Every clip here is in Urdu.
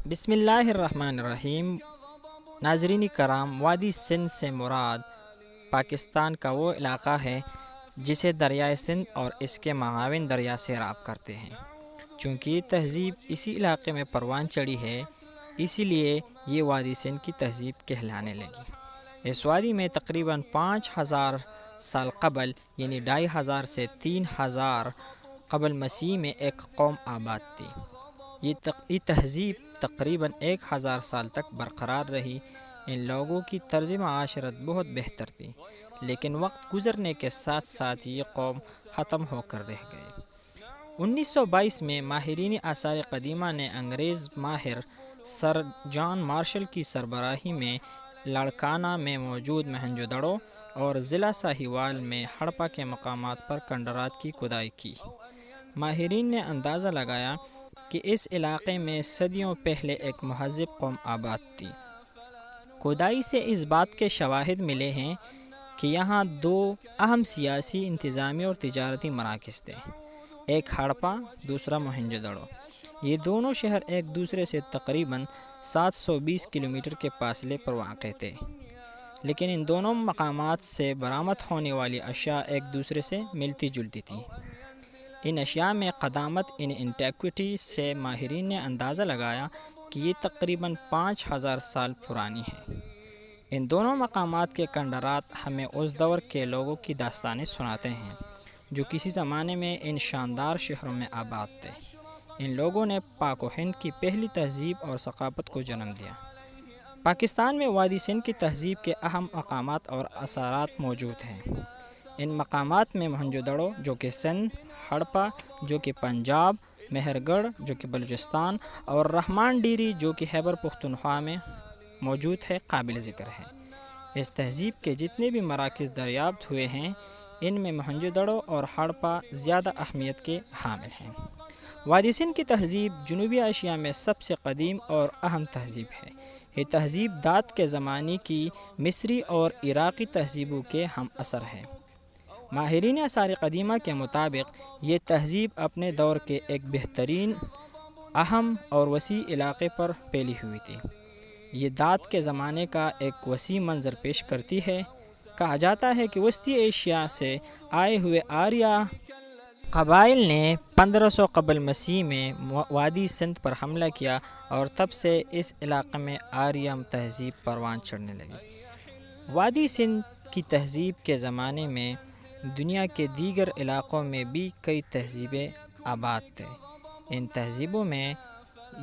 بسم اللہ الرحمن الرحیم۔ ناظرین کرام، وادی سندھ سے مراد پاکستان کا وہ علاقہ ہے جسے دریائے سندھ اور اس کے معاون دریا سے رابط کرتے ہیں۔ چونکہ یہ تہذیب اسی علاقے میں پروان چڑھی ہے، اسی لیے یہ وادی سندھ کی تہذیب کہلانے لگی۔ اس وادی میں تقریباً 5000 سال قبل یعنی 2500 سے 3000 قبل مسیح میں ایک قوم آباد تھی۔ یہ تہذیب تقریباً 1000 سال تک برقرار رہی۔ ان لوگوں کی طرز معاشرت بہت بہتر تھی، لیکن وقت گزرنے کے ساتھ ساتھ یہ قوم ختم ہو کر رہ گئے۔ 1922 میں ماہرین آثار قدیمہ نے انگریز ماہر سر جان مارشل کی سربراہی میں لاڑکانہ میں موجود موہنجو دڑو اور ضلع ساہیوال میں ہڑپہ کے مقامات پر کنڈرات کی کھدائی کی۔ ماہرین نے اندازہ لگایا کہ اس علاقے میں صدیوں پہلے ایک مہذب قوم آباد تھی۔ کھدائی سے اس بات کے شواہد ملے ہیں کہ یہاں 2 اہم سیاسی، انتظامی اور تجارتی مراکز تھے، ایک ہڑپہ، دوسرا موہنجو دڑو۔ یہ دونوں شہر ایک دوسرے سے تقریباً 720 کلومیٹر کے فاصلے پر واقع تھے، لیکن ان دونوں مقامات سے برآمد ہونے والی اشیاء ایک دوسرے سے ملتی جلتی تھیں۔ ان اشیاء میں قدامت انٹیکوٹی سے ماہرین نے اندازہ لگایا کہ یہ تقریباً 5000 سال پرانی ہے۔ ان دونوں مقامات کے کنڈرات ہمیں اس دور کے لوگوں کی داستانیں سناتے ہیں جو کسی زمانے میں ان شاندار شہروں میں آباد تھے۔ ان لوگوں نے پاک و ہند کی پہلی تہذیب اور ثقافت کو جنم دیا۔ پاکستان میں وادی سندھ کی تہذیب کے اہم مقامات اور اثرات موجود ہیں۔ ان مقامات میں موہنجو دڑو جو کہ سندھ، ہڑپہ جو کہ پنجاب، مہر گڑھ جو کہ بلوچستان اور رحمان ڈیری جو کہ خیبر پختونخوا میں موجود ہے قابل ذکر ہے۔ اس تہذیب کے جتنے بھی مراکز دریافت ہوئے ہیں، ان میں موہنجو دڑو اور ہڑپہ زیادہ اہمیت کے حامل ہیں۔ وادی سندھ کی تہذیب جنوبی ایشیا میں سب سے قدیم اور اہم تہذیب ہے۔ یہ تہذیب دات کے زمانے کی مصری اور عراقی تہذیبوں کے ہم اثر ہے۔ ماہرین آثار قدیمہ کے مطابق یہ تہذیب اپنے دور کے ایک بہترین، اہم اور وسیع علاقے پر پھیلی ہوئی تھی۔ یہ دات کے زمانے کا ایک وسیع منظر پیش کرتی ہے۔ کہا جاتا ہے کہ وسطی ایشیا سے آئے ہوئے آریہ قبائل نے 1500 قبل مسیح میں وادی سندھ پر حملہ کیا اور تب سے اس علاقے میں آریہ تہذیب پروان چڑھنے لگی۔ وادی سندھ کی تہذیب کے زمانے میں دنیا کے دیگر علاقوں میں بھی کئی تہذیبیں آباد تھے۔ ان تہذیبوں میں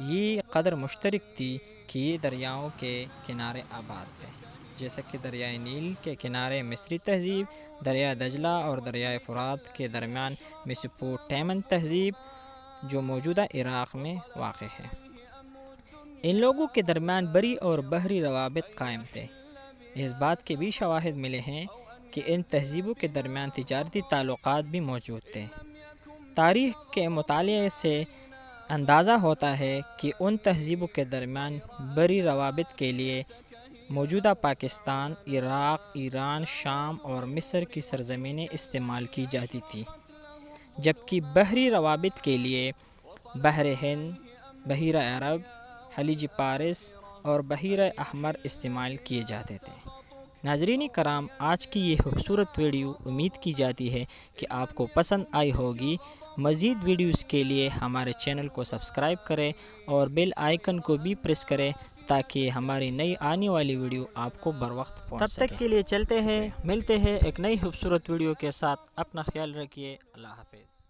یہ قدر مشترک تھی کہ یہ دریاؤں کے کنارے آباد تھے، جیسا کہ دریائے نیل کے کنارے مصری تہذیب، دریائے دجلہ اور دریائے فرات کے درمیان میسوپوٹیمین تہذیب جو موجودہ عراق میں واقع ہے۔ ان لوگوں کے درمیان بری اور بحری روابط قائم تھے۔ اس بات کے بھی شواہد ملے ہیں کہ ان تہذیبوں کے درمیان تجارتی تعلقات بھی موجود تھے۔ تاریخ کے مطالعے سے اندازہ ہوتا ہے کہ ان تہذیبوں کے درمیان بری روابط کے لیے موجودہ پاکستان، عراق، ایران، شام اور مصر کی سرزمینیں استعمال کی جاتی تھیں، جبکہ بحری روابط کے لیے بحر ہند، بحیرہ عرب، خلیج فارس اور بحیرہ احمر استعمال کیے جاتے تھے۔ ناظرین کرام، آج کی یہ خوبصورت ویڈیو امید کی جاتی ہے کہ آپ کو پسند آئی ہوگی۔ مزید ویڈیوز کے لیے ہمارے چینل کو سبسکرائب کریں اور بیل آئیکن کو بھی پریس کریں تاکہ ہماری نئی آنے والی ویڈیو آپ کو بروقت پہنچ سکے۔ تب تک کے لیے چلتے ہیں، ملتے ہیں ایک نئی خوبصورت ویڈیو کے ساتھ۔ اپنا خیال رکھیے۔ اللہ حافظ۔